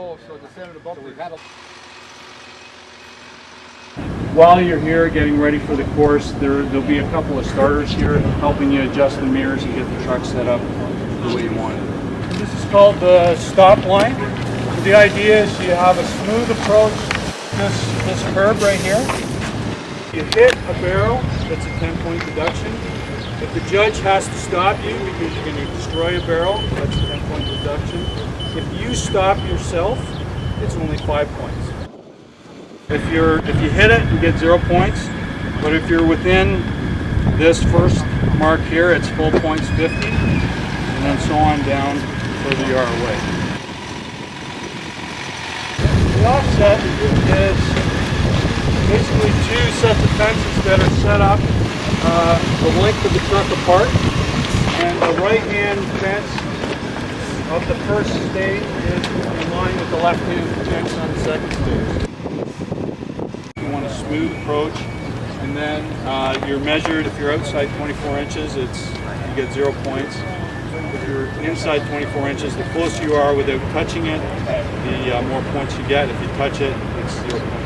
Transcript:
Oh, so the center of the bump. So we've had a... While you're here getting ready for the course, there'll be a couple of starters here helping you adjust the mirrors and get the truck set up the way you want it. This is called the stop line. The idea is you have a smooth approach, this curve right here. You hit a barrel, that's a 10-point deduction. If the judge has to stop you because you're going to destroy a barrel, that's a 10-point deduction. If you stop yourself, it's only 5 points. If you hit it, you get 0 points. But if you're within this first mark here, it's full points 50, and then so on down further you are away. The offset is basically 2 sets of fences that are set up the length of the truck apart, and the right-hand fence of the first stage is in line with the left-hand fence on the second stage. You want a smooth approach, and then you're measured. If you're outside 24 inches, you get 0 points. If you're inside 24 inches, the closer you are without touching it, the more points you get. If you touch it, it's 0 points.